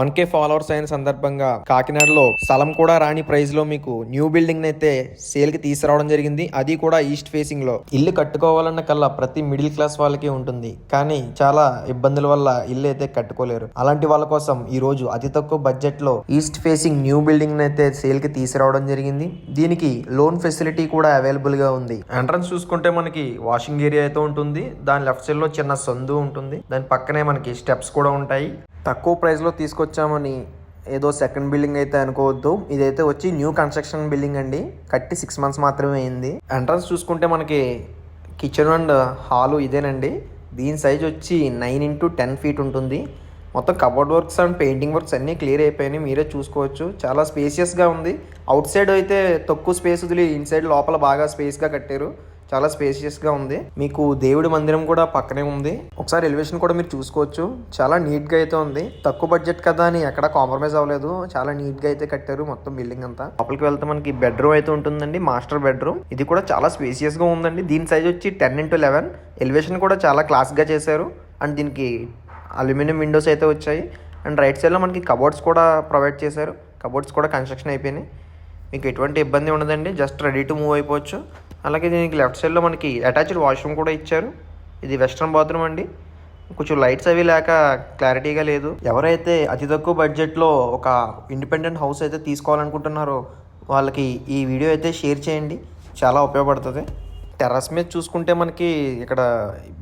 1K followers అయిన సందర్భంగా కాకినాడలో స్థలం కూడా రాని ప్రైస్ లో మీకు న్యూ బిల్డింగ్ అయితే సేల్ కి తీసుకురావడం జరిగింది. అది కూడా ఈస్ట్ ఫేసింగ్ లో. ఇల్లు కట్టుకోవాలన్న కల్లా ప్రతి మిడిల్ క్లాస్ వాళ్ళకి ఉంటుంది, కానీ చాలా ఇబ్బందుల వల్ల ఇల్లు అయితే కట్టుకోలేరు. అలాంటి వాళ్ళ కోసం ఈ రోజు అతి తక్కువ బడ్జెట్ లో ఈస్ట్ ఫేసింగ్ న్యూ బిల్డింగ్ అయితే సేల్ కి తీసుకురావడం జరిగింది. దీనికి లోన్ ఫెసిలిటీ కూడా అవైలబుల్ గా ఉంది. ఎంట్రన్స్ చూసుకుంటే మనకి వాషింగ్ ఏరియా అయితే ఉంటుంది. దాని లెఫ్ట్ సైడ్ లో చిన్న సందు ఉంటుంది. దాని పక్కనే మనకి స్టెప్స్ కూడా ఉంటాయి. తక్కువ ప్రైస్లో తీసుకొచ్చామని ఏదో సెకండ్ బిల్డింగ్ అయితే అనుకోవద్దు. ఇదైతే వచ్చి న్యూ కన్స్ట్రక్షన్ బిల్డింగ్ అండి. కట్టి 6 months మాత్రమే అయింది. ఎంట్రన్స్ చూసుకుంటే మనకి కిచెన్ అండ్ హాలు ఇదేనండి. దీని సైజ్ వచ్చి 9x10 feet ఉంటుంది. మొత్తం cupboard works and painting works అన్నీ క్లియర్ అయిపోయినాయి. మీరే చూసుకోవచ్చు. చాలా స్పేసియస్గా ఉంది. అవుట్ సైడ్ అయితే తక్కువ స్పేస్ వదిలి ఇన్సైడ్ లోపల బాగా స్పేస్గా కట్టారు. చాలా స్పేసియస్గా ఉంది. మీకు దేవుడి మందిరం కూడా పక్కనే ఉంది. ఒకసారి ఎలివేషన్ కూడా మీరు చూసుకోవచ్చు. చాలా నీట్గా అయితే ఉంది. తక్కువ బడ్జెట్ కదా అని ఎక్కడ కాంప్రమైజ్ అవ్వలేదు. చాలా నీట్గా అయితే కట్టారు మొత్తం బిల్డింగ్ అంతా. లోపలికి వెళ్తే మనకి బెడ్రూమ్ అయితే ఉంటుందండి, మాస్టర్ బెడ్రూమ్. ఇది కూడా చాలా స్పేసియస్గా ఉందండి. దీని సైజ్ వచ్చి 10x11. ఎలివేషన్ కూడా చాలా క్లాస్గా చేశారు. అండ్ దీనికి అల్యూమినియం విండోస్ అయితే వచ్చాయి. అండ్ రైట్ సైడ్లో మనకి కబోర్డ్స్ కూడా ప్రొవైడ్ చేశారు. కబోర్డ్స్ కూడా కన్స్ట్రక్షన్ అయిపోయినాయి. మీకు ఎటువంటి ఇబ్బంది ఉండదండి. జస్ట్ రెడీ టు మూవ్ అయిపోవచ్చు. అలాగే దీనికి లెఫ్ట్ సైడ్లో మనకి అటాచ్డ్ వాష్రూమ్ కూడా ఇచ్చారు. ఇది వెస్ట్రన్ బాత్రూమ్ అండి. కొంచెం లైట్స్ అవి లేక క్లారిటీగా లేదు. ఎవరైతే అతి తక్కువ బడ్జెట్లో ఒక ఇండిపెండెంట్ హౌస్ అయితే తీసుకోవాలనుకుంటున్నారో వాళ్ళకి ఈ వీడియో అయితే షేర్ చేయండి. చాలా ఉపయోగపడుతుంది. టెర్రస్ మీద చూసుకుంటే మనకి ఇక్కడ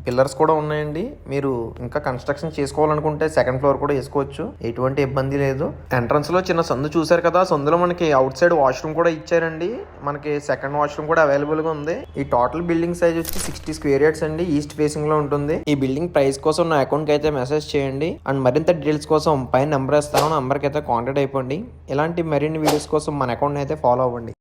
పిల్లర్స్ కూడా ఉన్నాయండి. మీరు ఇంకా కన్స్ట్రక్షన్ చేసుకోవాలనుకుంటే సెకండ్ ఫ్లోర్ కూడా వేసుకోవచ్చు. ఎటువంటి ఇబ్బంది లేదు. ఎంట్రన్స్ లో చిన్న సందు చూసారు కదా, సందులో మనకి అవుట్ సైడ్ వాష్రూమ్ కూడా ఇచ్చారండి. మనకి సెకండ్ వాష్రూమ్ కూడా అవైలబుల్ గా ఉంది. ఈ టోటల్ బిల్డింగ్ సైజ్ వచ్చి 60 square yards అండి. ఈస్ట్ ఫేసింగ్ లో ఉంటుంది. ఈ బిల్డింగ్ ప్రైస్ కోసం నా అకౌంట్ కి అయితే మెసేజ్ చేయండి. అండ్ మరింత డీటెయిల్స్ కోసం పైన నెంబర్ ఇస్తాను. నెంబర్ కి అయితే కాంటాక్ట్ అయిపోండి. ఇలాంటి మరిన్ని వీడియోస్ కోసం మన అకౌంట్ అయితే ఫాలో అవ్వండి.